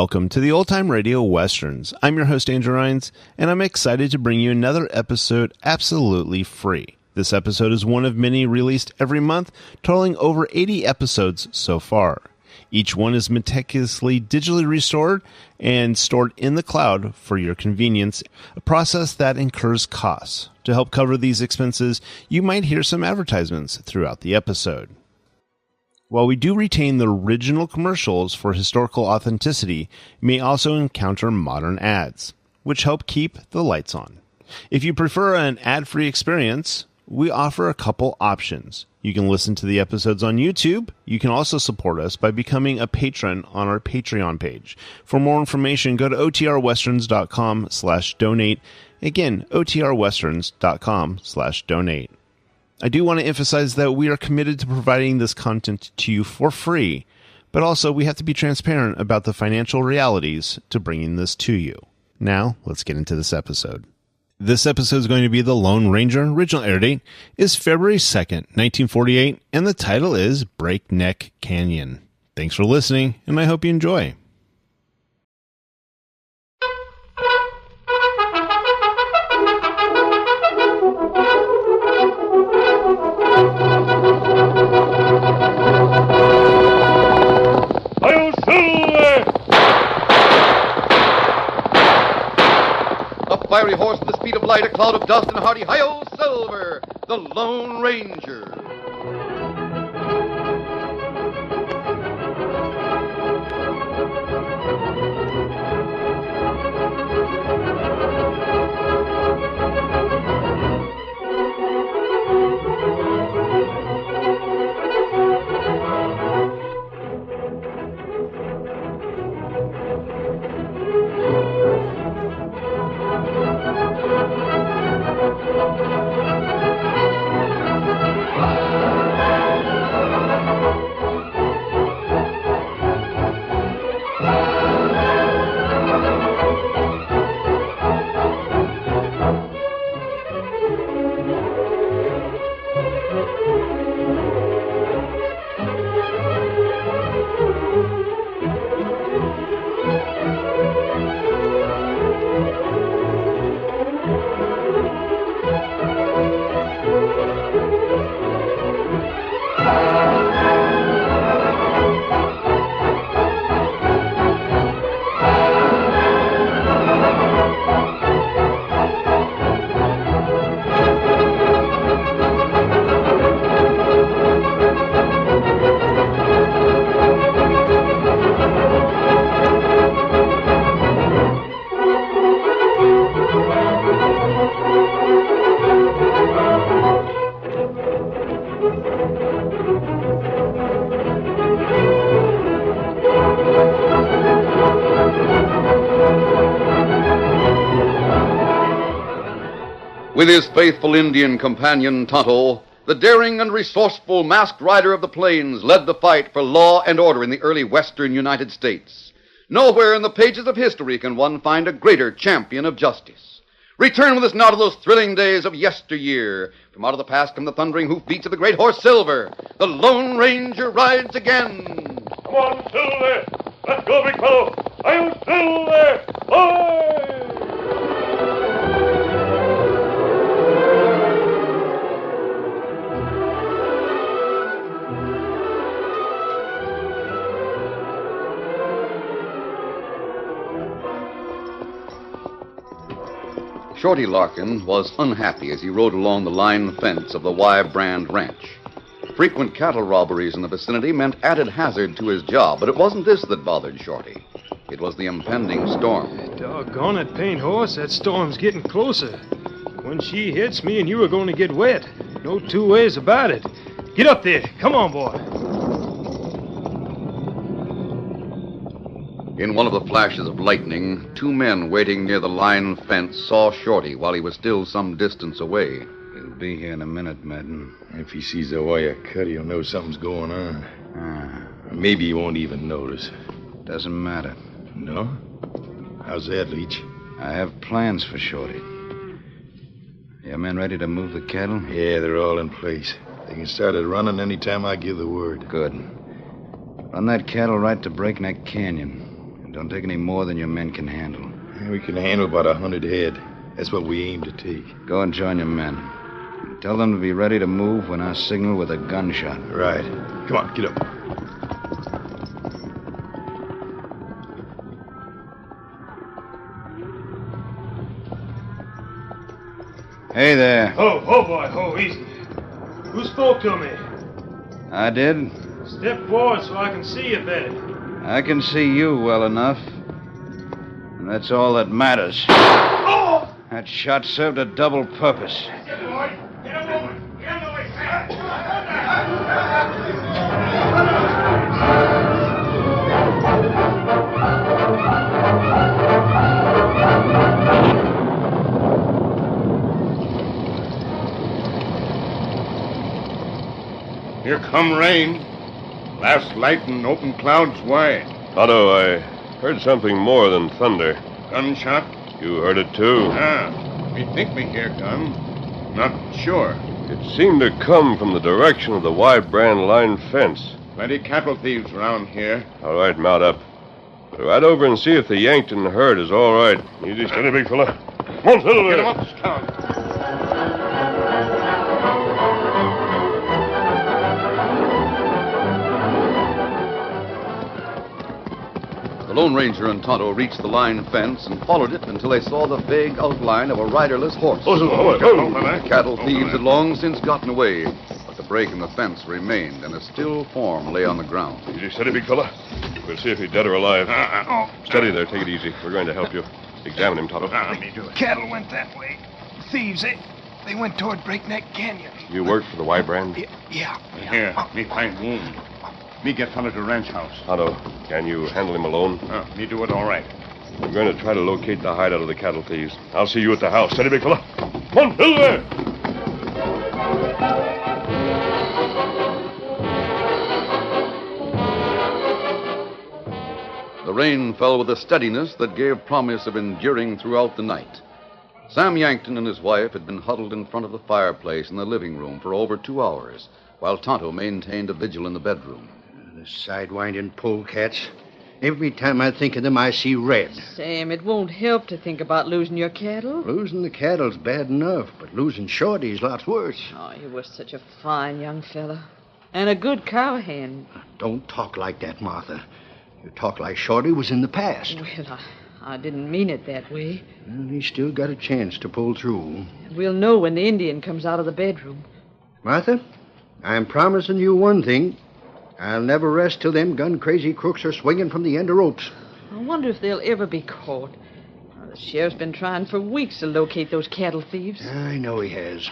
Welcome to the Old Time Radio Westerns. I'm your host, Andrew Rines, and I'm excited to bring you another episode absolutely free. This episode is one of many released every month, totaling over 80 episodes so far. Each one is meticulously digitally restored and stored in the cloud for your convenience, a process that incurs costs. To help cover these expenses, you might hear some advertisements throughout the episode. While we do retain the original commercials for historical authenticity, you may also encounter modern ads, which help keep the lights on. If you prefer an ad-free experience, we offer a couple options. You can listen to the episodes on YouTube. You can also support us by becoming a patron on our Patreon page. For more information, go to otrwesterns.com/donate. Again, otrwesterns.com/donate. I do want to emphasize that we are committed to providing this content to you for free, but also we have to be transparent about the financial realities to bringing this to you. Now, let's get into this episode. This episode is going to be The Lone Ranger. Original air date is February 2nd, 1948, and the title is Breakneck Canyon. Thanks for listening, and I hope you enjoy. Fiery horse with the speed of light, a cloud of dust, and a hearty hi-yo Silver, the Lone Ranger. With his faithful Indian companion, Tonto, the daring and resourceful masked rider of the plains led the fight for law and order in the early western United States. Nowhere in the pages of history can one find a greater champion of justice. Return with us now to those thrilling days of yesteryear. From out of the past come the thundering hoofbeats of the great horse Silver. The Lone Ranger rides again. Come on, Silver! Let's go, big fellow! Hi-yo, Silver! Hoy! Shorty Larkin was unhappy as he rode along the line fence of the Y Brand Ranch. Frequent cattle robberies in the vicinity meant added hazard to his job, but it wasn't this that bothered Shorty. It was the impending storm. Doggone it, Paint Horse, that storm's getting closer. When she hits, me and you are going to get wet. No two ways about it. Get up there. Come on, boy. In one of the flashes of lightning, two men waiting near the line fence saw Shorty while he was still some distance away. He'll be here in a minute, Madden. If he sees the wire cut, he'll know something's going on. Or maybe he won't even notice. Doesn't matter. No? How's that, Leach? I have plans for Shorty. Your men ready to move the cattle? Yeah, they're all in place. They can start it running any time I give the word. Good. Run that cattle right to Breakneck Canyon. And don't take any more than your men can handle. We can handle about 100 head. That's what we aim to take. Go and join your men. And tell them to be ready to move when I signal with a gunshot. Right. Come on, get up. Hey there. Oh, boy, easy. Who spoke to me? I did. Step forward so I can see you better. I can see you well enough. And that's all that matters. Oh! That shot served a double purpose. Here come rain. Last light and open clouds wide. Otto, I heard something more than thunder. Gunshot? You heard it too. We think we hear gun. Not sure. It seemed to come from the direction of the wide brand line fence. Plenty cattle thieves around here. All right, mount up. Ride over and see if the Yankton herd is all right. Easy, steady, big fella. Come on, Silver. Get him up, Scout. The Lone Ranger and Tonto reached the line fence and followed it until they saw the vague outline of a riderless horse. The cattle thieves had long since gotten away, but the break in the fence remained, and a still form lay on the ground. Easy, steady, big fella. We'll see if he's dead or alive. Steady there. Take it easy. We're going to help you. Examine him, Tonto. Me do it. Cattle went that way. Thieves, they went toward Breakneck Canyon. You work for the Y brand? Yeah. Here, me find wound. Me get fella to ranch house. Tonto, can you handle him alone? Me do it all right. We're going to try to locate the hideout of the cattle thieves. I'll see you at the house. Steady, big fella. Come on, Silver. The rain fell with a steadiness that gave promise of enduring throughout the night. Sam Yankton and his wife had been huddled in front of the fireplace in the living room for over 2 hours, while Tonto maintained a vigil in the bedroom. The sidewinding polecats. Every time I think of them, I see red. Sam, it won't help to think about losing your cattle. Losing the cattle's bad enough, but losing Shorty's lots worse. Oh, you were such a fine young fella. And a good cowhand. Don't talk like that, Martha. You talk like Shorty was in the past. Well, I didn't mean it that way. Well, he's still got a chance to pull through. We'll know when the Indian comes out of the bedroom. Martha, I'm promising you one thing. I'll never rest till them gun-crazy crooks are swinging from the end of ropes. I wonder if they'll ever be caught. The sheriff's been trying for weeks to locate those cattle thieves. I know he has.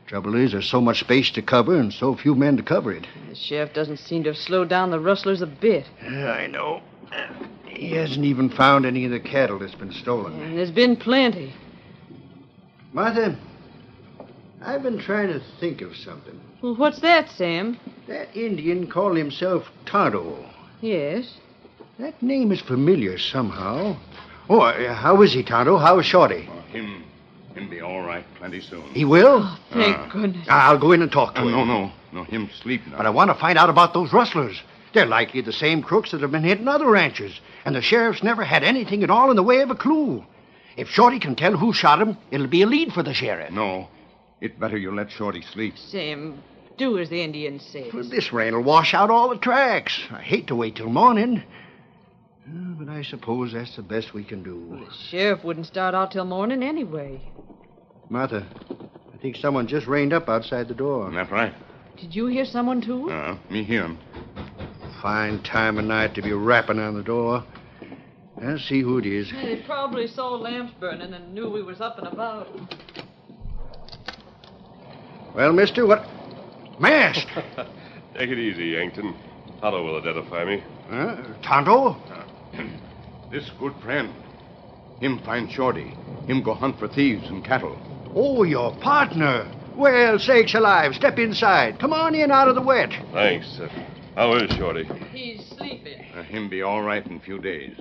Trouble is, there's so much space to cover and so few men to cover it. The sheriff doesn't seem to have slowed down the rustlers a bit. I know. He hasn't even found any of the cattle that's been stolen. And there's been plenty. Martha, I've been trying to think of something. Well, what's that, Sam? That Indian called himself Tonto. Yes. That name is familiar somehow. Oh, how is he, Tonto? How is Shorty? Him be all right plenty soon. He will? Oh, thank goodness. I'll go in and talk to him. No, him sleep now. But I want to find out about those rustlers. They're likely the same crooks that have been hitting other ranches, and the sheriff's never had anything at all in the way of a clue. If Shorty can tell who shot him, it'll be a lead for the sheriff. No, it better you let Shorty sleep. Sam, do as the Indian says. Well, this rain'll wash out all the tracks. I hate to wait till morning. But I suppose that's the best we can do. The sheriff wouldn't start out till morning anyway. Martha, I think someone just reined up outside the door. That's right. Did you hear someone, too? Me hear him. Fine time of night to be rapping on the door. I'll see who it is. They probably saw lamps burning and knew we was up and about. Well, mister, what... Mask! Take it easy, Yankton. Tonto will identify me. Tonto? This good friend. Him find Shorty. Him go hunt for thieves and cattle. Oh, your partner. Well, sakes alive, step inside. Come on in out of the wet. Thanks. How is Shorty? He's sleeping. Him be all right in a few days.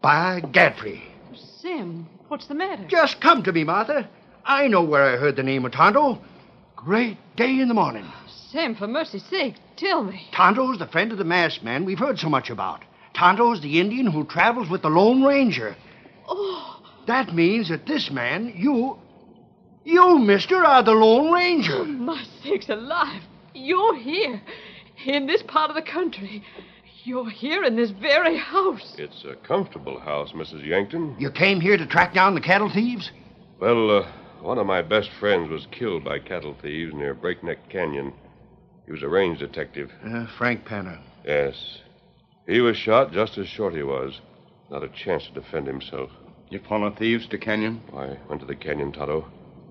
By Gadfrey. Sam, what's the matter? Just come to me, Martha. I know where I heard the name of Tonto. Great day in the morning. Sam, for mercy's sake, tell me. Tonto's the friend of the masked man we've heard so much about. Tonto's the Indian who travels with the Lone Ranger. Oh, That means that this man, you, mister, are the Lone Ranger. my sakes alive. You're here, in this part of the country. You're here in this very house. It's a comfortable house, Mrs. Yankton. You came here to track down the cattle thieves? Well, one of my best friends was killed by cattle thieves near Breakneck Canyon. He was a range detective. Frank Panner. Yes. He was shot just as Shorty was. Not a chance to defend himself. You followed thieves to Canyon? I went to the canyon, Tonto.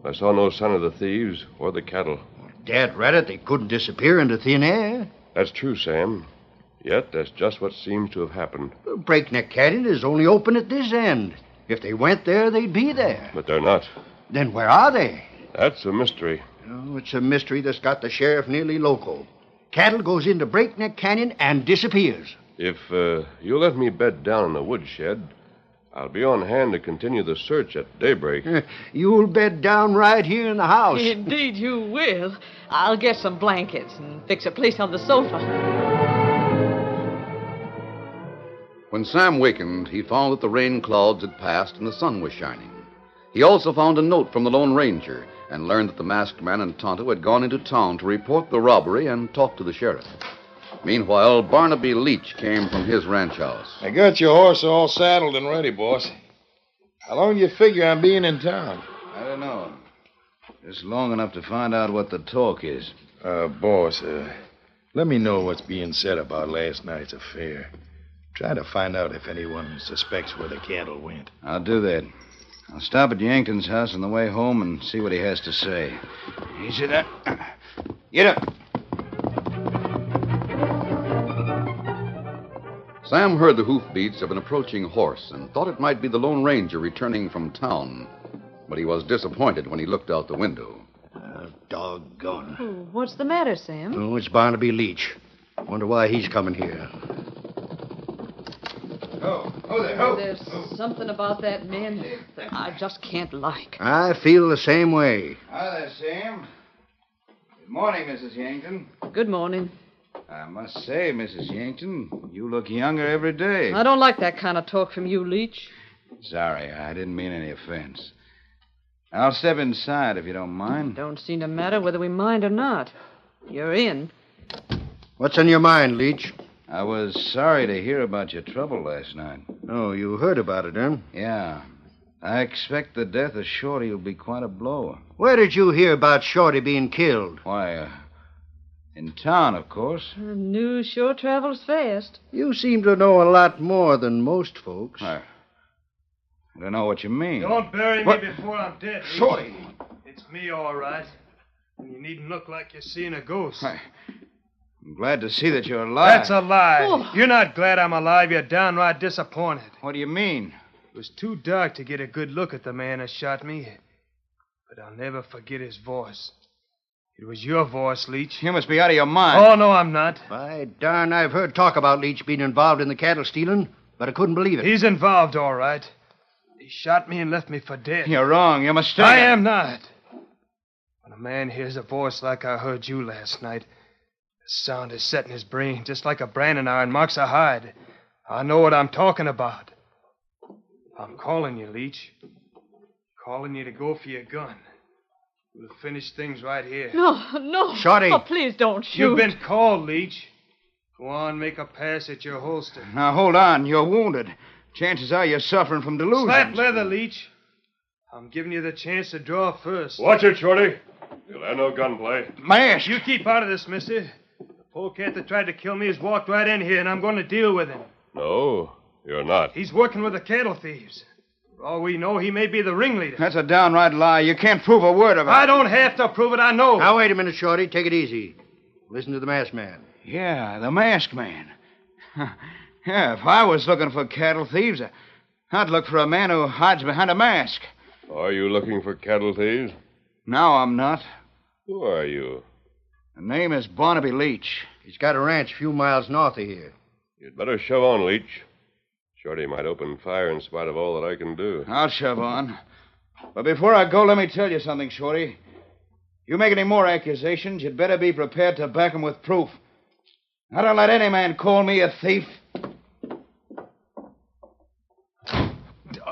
I saw no sign of the thieves or the cattle. Dad read it. They couldn't disappear into thin air. That's true, Sam. Yet that's just what seems to have happened. Breakneck Canyon is only open at this end. If they went there, they'd be there. But they're not. Then where are they? That's a mystery. Oh, it's a mystery that's got the sheriff nearly loco. Cattle goes into Breakneck Canyon and disappears. If you'll let me bed down in the woodshed, I'll be on hand to continue the search at daybreak. You'll bed down right here in the house. Indeed you will. I'll get some blankets and fix a place on the sofa. When Sam wakened, he found that the rain clouds had passed and the sun was shining. He also found a note from the Lone Ranger and learned that the masked man and Tonto had gone into town to report the robbery and talk to the sheriff. Meanwhile, Barnaby Leach came from his ranch house. I got your horse all saddled and ready, boss. How long do you figure I'm being in town? I don't know. Just long enough to find out what the talk is. Boss, let me know what's being said about last night's affair. Try to find out if anyone suspects where the cattle went. I'll do that. I'll stop at Yankton's house on the way home and see what he has to say. Easy there. Get up. Sam heard the hoofbeats of an approaching horse and thought it might be the Lone Ranger returning from town. But he was disappointed when he looked out the window. Doggone. Oh, what's the matter, Sam? Oh, it's Barnaby Leach. Wonder why he's coming here. There's something about that man that I just can't like. I feel the same way. Hi there, Sam. Good morning, Mrs. Yankton. Good morning. I must say, Mrs. Yankton, you look younger every day. I don't like that kind of talk from you, Leach. Sorry, I didn't mean any offense. I'll step inside if you don't mind. Don't seem to matter whether we mind or not. You're in. What's on your mind, Leach? I was sorry to hear about your trouble last night. Oh, you heard about it, huh? Yeah. I expect the death of Shorty will be quite a blow. Where did you hear about Shorty being killed? Why, in town, of course. News sure travels fast. You seem to know a lot more than most folks. I don't know what you mean. Don't bury me before I'm dead. Leach. Shorty! It's me, all right. And you needn't look like you're seeing a ghost. I'm glad to see that you're alive. That's a lie. Oh. You're not glad I'm alive. You're downright disappointed. What do you mean? It was too dark to get a good look at the man who shot me. But I'll never forget his voice. It was your voice, Leach. You must be out of your mind. Oh, no, I'm not. By darn, I've heard talk about Leach being involved in the cattle stealing, but I couldn't believe it. He's involved, all right. He shot me and left me for dead. You're wrong. You're mistaken. I am not. When a man hears a voice like I heard you last night, the sound is set in his brain just like a branding iron marks a hide. I know what I'm talking about. I'm calling you, Leach. Calling you to go for your gun. We'll finish things right here. No. Shorty. Oh, please don't shoot. You've been called, Leach. Go on, make a pass at your holster. Now, hold on. You're wounded. Chances are you're suffering from delusions. Slap leather, Leach. I'm giving you the chance to draw first. Watch it, Shorty. You'll have no gunplay. Mask! You keep out of this, mister. The polecat that tried to kill me has walked right in here, and I'm going to deal with him. No, you're not. He's working with the cattle thieves. For all we know, he may be the ringleader. That's a downright lie. You can't prove a word of it. I don't have to prove it. I know. Now, wait a minute, Shorty. Take it easy. Listen to the masked man. Yeah, the masked man. Yeah, if I was looking for cattle thieves, I'd look for a man who hides behind a mask. Are you looking for cattle thieves? No, I'm not. Who are you? The name is Barnaby Leach. He's got a ranch a few miles north of here. You'd better shove on, Leach. Shorty might open fire in spite of all that I can do. I'll shove on. But before I go, let me tell you something, Shorty. You make any more accusations, you'd better be prepared to back them with proof. I don't let any man call me a thief.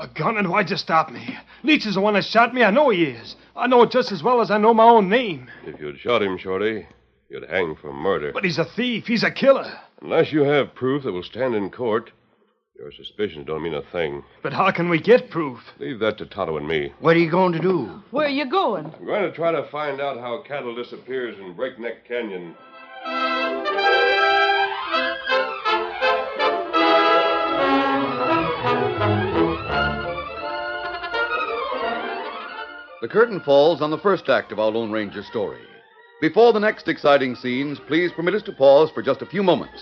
A gun, and why'd you stop me? Leach is the one that shot me. I know he is. I know it just as well as I know my own name. If you'd shot him, Shorty, you'd hang for murder. But he's a thief. He's a killer. Unless you have proof that will stand in court, your suspicions don't mean a thing. But how can we get proof? Leave that to Tonto and me. What are you going to do? Where are you going? I'm going to try to find out how cattle disappears in Breakneck Canyon. The curtain falls on the first act of our Lone Ranger story. Before the next exciting scenes, please permit us to pause for just a few moments.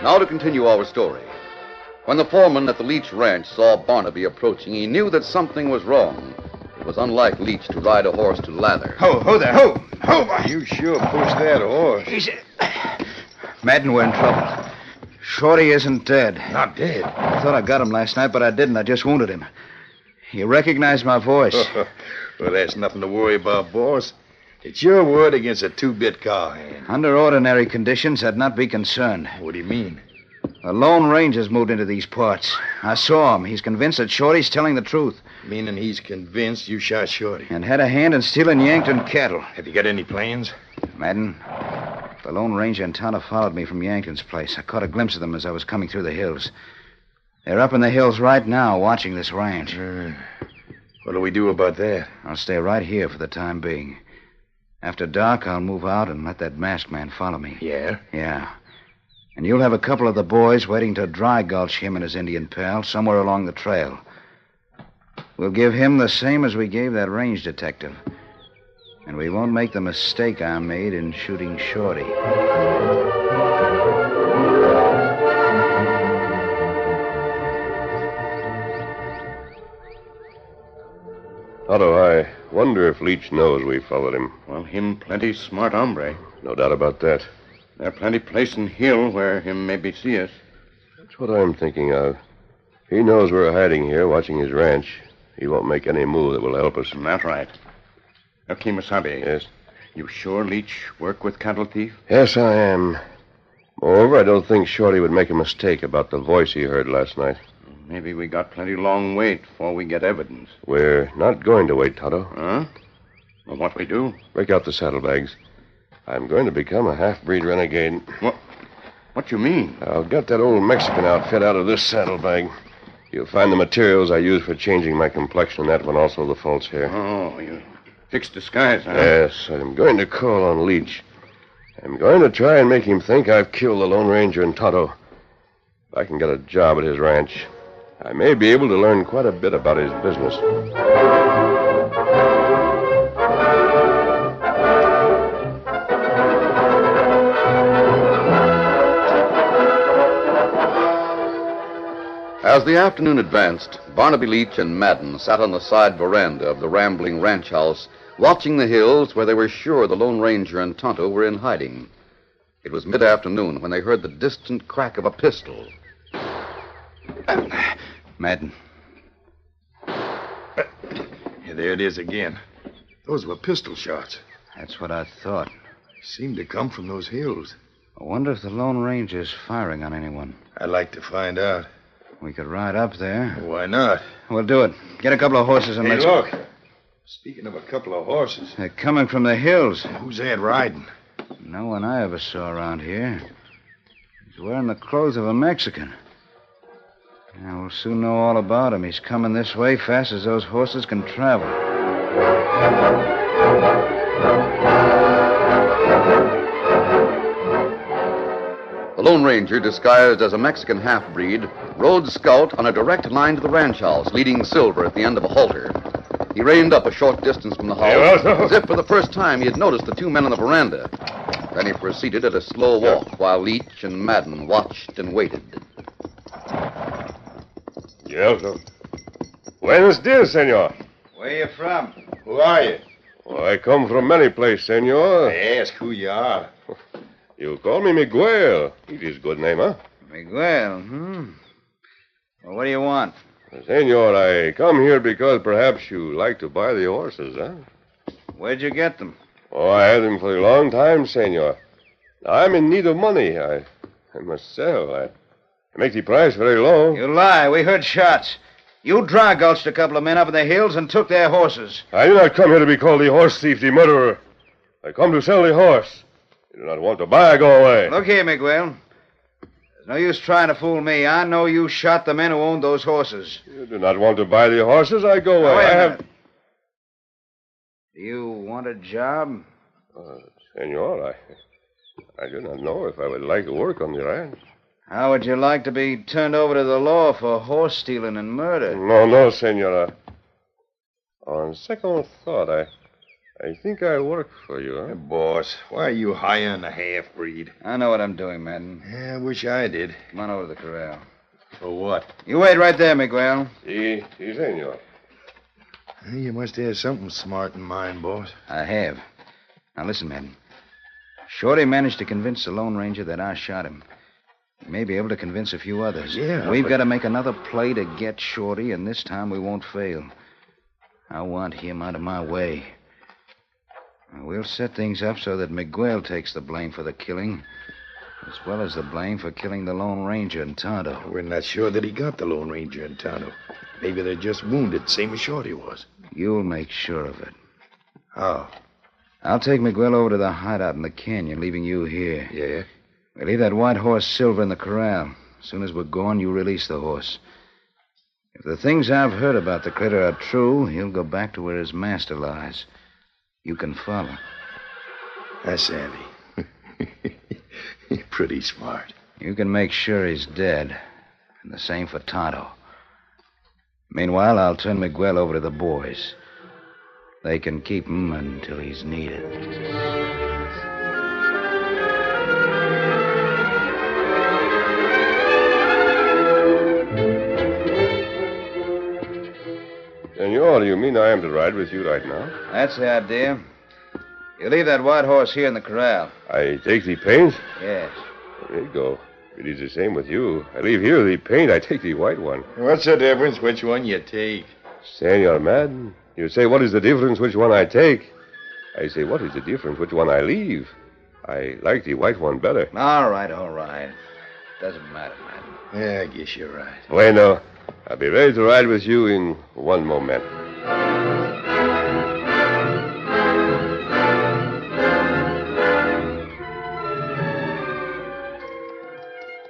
Now to continue our story. When the foreman at the Leach ranch saw Barnaby approaching, he knew that something was wrong. It was unlike Leach to ride a horse to lather. Ho there, ho! You sure pushed that horse. Madden, we're in trouble. Shorty isn't dead. Not dead. I thought I got him last night, but I didn't. I just wounded him. He recognized my voice. Well, that's nothing to worry about, boss. It's your word against a two-bit cowhand. Under ordinary conditions, I'd not be concerned. What do you mean? A Lone Ranger's moved into these parts. I saw him. He's convinced that Shorty's telling the truth. Meaning he's convinced you shot Shorty. And had a hand in stealing Yankton cattle. Have you got any plans? Madden, the Lone Ranger and Tonto followed me from Yankton's place. I caught a glimpse of them as I was coming through the hills. They're up in the hills right now watching this ranch. What do we do about that? I'll stay right here for the time being. After dark, I'll move out and let that masked man follow me. Yeah? Yeah. And you'll have a couple of the boys waiting to dry gulch him and his Indian pal somewhere along the trail. We'll give him the same as we gave that range detective. And we won't make the mistake I made in shooting Shorty. Tonto, I wonder if Leach knows we followed him. Well, him plenty smart hombre. No doubt about that. There plenty place in hill where him maybe see us. That's what I'm thinking of. He knows we're hiding here, watching his ranch. He won't make any move that will help us. That's right. Kimasabi. Yes? You sure Leach work with cattle thief? Yes, I am. Moreover, I don't think Shorty would make a mistake about the voice he heard last night. Maybe we got plenty long wait before we get evidence. We're not going to wait, Tonto. Huh? Well, what we do? Break out the saddlebags. I'm going to become a half-breed renegade. What you mean? I'll get that old Mexican outfit out of this saddlebag. You'll find the materials I use for changing my complexion and that one, also the false hair. Oh, you fixed disguise, huh? Yes, I'm going to call on Leach. I'm going to try and make him think I've killed the Lone Ranger and Tonto. If I can get a job at his ranch, I may be able to learn quite a bit about his business. As the afternoon advanced, Barnaby Leach and Madden sat on the side veranda of the rambling ranch house, watching the hills where they were sure the Lone Ranger and Tonto were in hiding. It was mid-afternoon when they heard the distant crack of a pistol. Madden. There it is again. Those were pistol shots. That's what I thought. They seem to come from those hills. I wonder if the Lone Ranger's firing on anyone. I'd like to find out. We could ride up there. Why not? We'll do it. Get a couple of horses and Hey, let's... look. Speaking of a couple of horses. They're coming from the hills. Who's that riding? No one I ever saw around here. He's wearing the clothes of a Mexican. Now, we'll soon know all about him. He's coming this way fast as those horses can travel. The Lone Ranger, disguised as a Mexican half-breed, rode Scout on a direct line to the ranch house, leading Silver at the end of a halter. He reined up a short distance from the house, as if for the first time he had noticed the two men on the veranda. Then he proceeded at a slow walk, while Leach and Madden watched and waited. Yes, sir. Buenos dias, senor. Where you from? Who are you? Well, I come from many places, senor. I ask who you are. You call me Miguel. It is good name, huh? Miguel, Well, what do you want? Senor, I come here because perhaps you like to buy the horses, huh? Where'd you get them? Oh, I had them for a long time, senor. I'm in need of money. I must sell. I make the price very low. You lie. We heard shots. You dry gulched a couple of men up in the hills and took their horses. I do not come here to be called the horse thief, the murderer. I come to sell the horse. You do not want to buy, go away. Look here, Miguel. There's no use trying to fool me. I know you shot the men who owned those horses. You do not want to buy the horses, I go away. Wait a I have... minute. Do you want a job? Senor, I do not know if I would like to work on the ranch. How would you like to be turned over to the law for horse stealing and murder? No, senor. On second thought, I think I work for you, huh? Hey, boss, why are you hiring a half-breed? I know what I'm doing, Madden. Yeah, I wish I did. Come on over to the corral. For what? You wait right there, Miguel. Si, senor. You must have something smart in mind, boss. I have. Now listen, Madden. Shorty managed to convince the Lone Ranger that I shot him. He may be able to convince a few others. Yeah, We've got to make another play to get Shorty, and this time we won't fail. I want him out of my way. We'll set things up so that Miguel takes the blame for the killing, as well as the blame for killing the Lone Ranger and Tonto. We're not sure that he got the Lone Ranger and Tonto. Maybe they're just wounded, same as Shorty was. You'll make sure of it. How? I'll take Miguel over to the hideout in the canyon, leaving you here. Yeah? We'll leave that white horse Silver in the corral. As soon as we're gone, you release the horse. If the things I've heard about the critter are true, he'll go back to where his master lies. You can follow. That's Andy. Pretty smart. You can make sure he's dead. And the same for Tonto. Meanwhile, I'll turn Miguel over to the boys. They can keep him until he's needed. Senor, do you mean I am to ride with you right now? That's the idea. You leave that white horse here in the corral. I take the paint? Yes. There you go. It is the same with you. I leave here the paint, I take the white one. What's the difference which one you take? Senor Madden, you say, what is the difference which one I take? I say, what is the difference which one I leave? I like the white one better. All right. Doesn't matter, Madden. Yeah, I guess you're right. Bueno, I'll be ready to ride with you in one moment.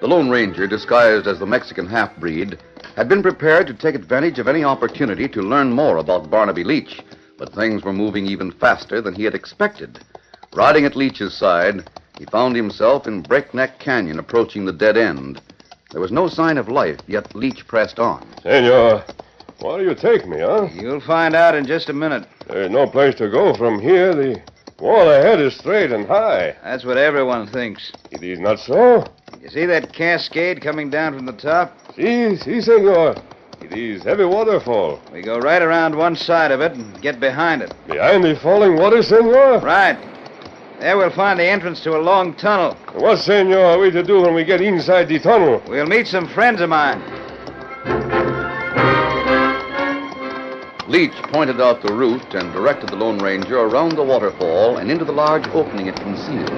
The Lone Ranger, disguised as the Mexican half-breed, had been prepared to take advantage of any opportunity to learn more about Barnaby Leach, but things were moving even faster than he had expected. Riding at Leach's side, he found himself in Breakneck Canyon, approaching the dead end. There was no sign of life, yet Leach pressed on. Senor, where do you take me, huh? You'll find out in just a minute. There's no place to go from here. The wall ahead is straight and high. That's what everyone thinks. It is not so. You see that cascade coming down from the top? Si, senor. It is heavy waterfall. We go right around one side of it and get behind it. Behind the falling water, senor? Right. There we'll find the entrance to a long tunnel. What, senor, are we to do when we get inside the tunnel? We'll meet some friends of mine. Leach pointed out the route and directed the Lone Ranger around the waterfall and into the large opening it concealed.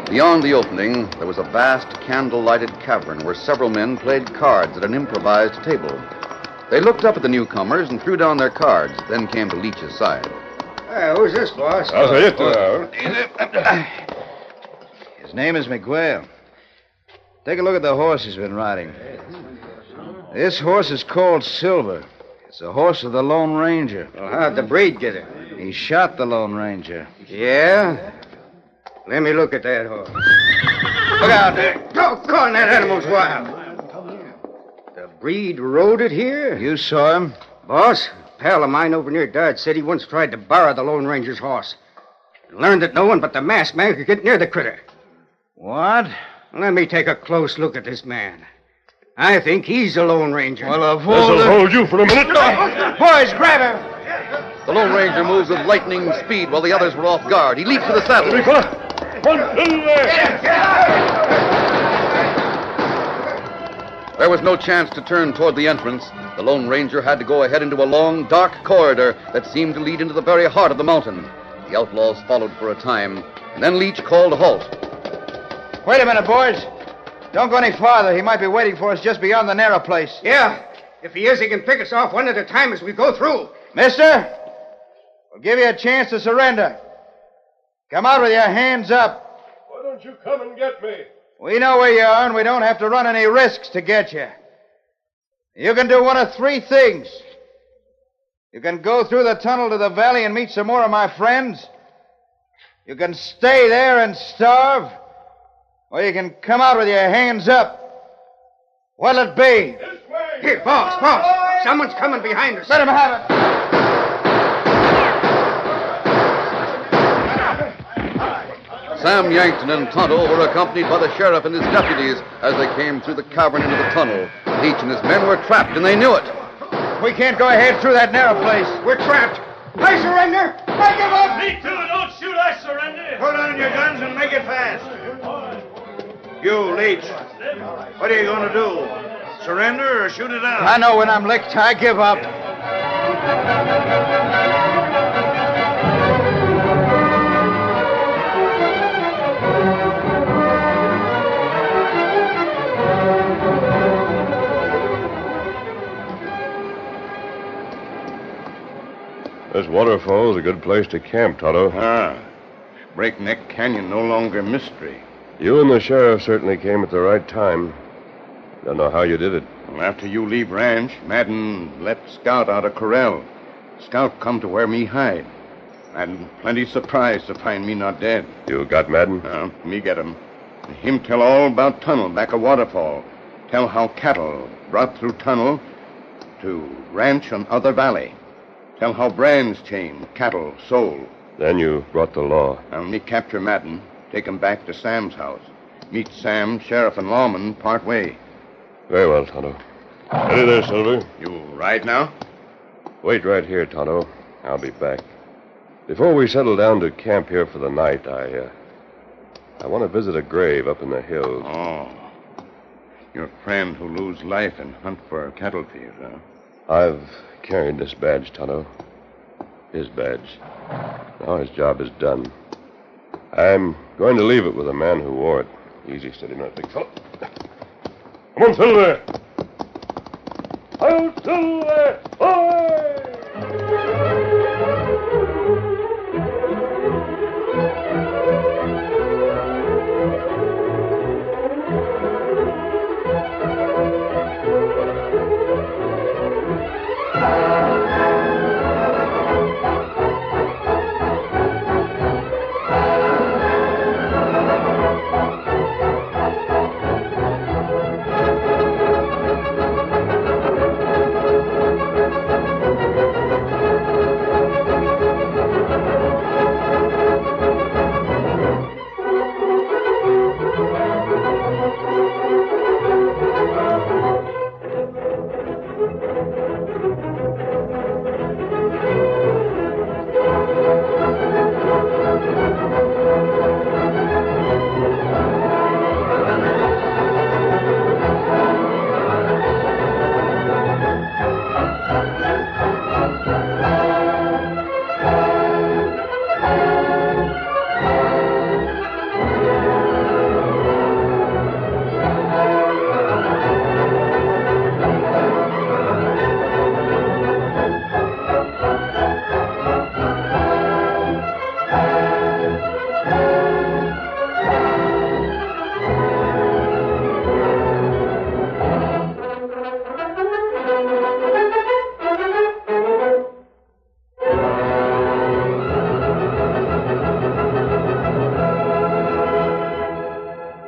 Beyond the opening, there was a vast candle-lighted cavern where several men played cards at an improvised table. They looked up at the newcomers and threw down their cards, then came to Leach's side. Hey, who's this, boss? His name is Miguel. Take a look at the horse he's been riding. This horse is called Silver. It's a horse of the Lone Ranger. Well, how'd the breed get it? He shot the Lone Ranger. Yeah? Let me look at that horse. Look out there. Doggone, that animal's wild. The breed rode it here? You saw him? Boss, a pal of mine over near Dodge said he once tried to borrow the Lone Ranger's horse. Learned that no one but the masked man could get near the critter. What? Let me take a close look at this man. I think he's the Lone Ranger. Well, of all This'll hold you for a minute. Boys, grab him. The Lone Ranger moves with lightning speed while the others were off guard. He leaps to the saddle. Big fella. One, two, there. There was no chance to turn toward the entrance. The Lone Ranger had to go ahead into a long, dark corridor that seemed to lead into the very heart of the mountain. The outlaws followed for a time, and then Leach called a halt. Wait a minute, boys. Don't go any farther. He might be waiting for us just beyond the narrow place. Yeah. If he is, he can pick us off one at a time as we go through. Mister, we'll give you a chance to surrender. Come out with your hands up. Why don't you come and get me? We know where you are, and we don't have to run any risks to get you. You can do one of three things. You can go through the tunnel to the valley and meet some more of my friends. You can stay there and starve. Or you can come out with your hands up. What'll it be? This way. Here, boss. Someone's coming behind us. Let him have it. Sam Yankton and Tonto were accompanied by the sheriff and his deputies as they came through the cavern into the tunnel. Leach and his men were trapped, and they knew it. We can't go ahead through that narrow place. We're trapped. I surrender. I give up. Me too. Don't shoot. I surrender. Put on your guns and make it fast. You, Leach, what are you going to do? Surrender or shoot it out? I know when I'm licked, I give up. This waterfall is a good place to camp, Tonto. Breakneck Canyon no longer a mystery. You and the sheriff certainly came at the right time. Don't know how you did it. Well, after you leave ranch, Madden let Scout out of corral. Scout come to where me hide. Madden plenty surprised to find me not dead. You got Madden? Me get him. Him tell all about tunnel back a waterfall. Tell how cattle brought through tunnel to ranch on other valley. Tell how brands change, cattle sold. Then you brought the law. Me capture Madden, take him back to Sam's house. Meet Sam, sheriff, and lawman part way. Very well, Tonto. Steady there, Silver. You ride now? Wait right here, Tonto. I'll be back. Before we settle down to camp here for the night, I want to visit a grave up in the hills. Oh. Your friend who lose life and hunt for cattle thieves, huh? I've carried this badge, Tonto. His badge. Now his job is done. I'm going to leave it with a man who wore it. Easy, steady, now, big fellow. Come on, Silver. I'll Silver. Ahoy!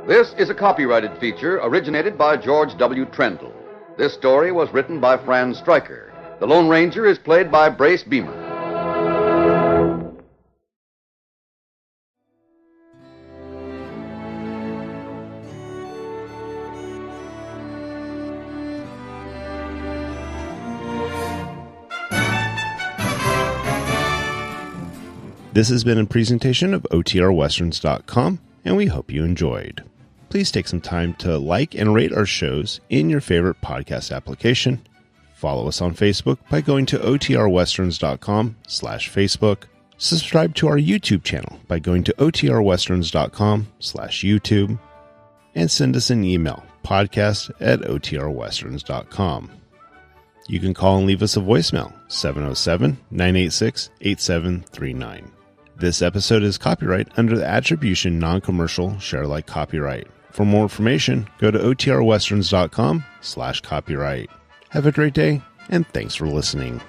This is a copyrighted feature originated by George W. Trendle. This story was written by Fran Stryker. The Lone Ranger is played by Brace Beamer. This has been a presentation of OTRWesterns.com, and we hope you enjoyed. Please take some time to like and rate our shows in your favorite podcast application. Follow us on Facebook by going to OTRWesterns.com/Facebook. Subscribe to our YouTube channel by going to OTRWesterns.com/YouTube. And send us an email, podcast@OTRWesterns.com. You can call and leave us a voicemail, 707-986-8739. This episode is copyright under the Attribution Non-Commercial Share-alike copyright. For more information, go to OTRWesterns.com/copyright. Have a great day, and thanks for listening.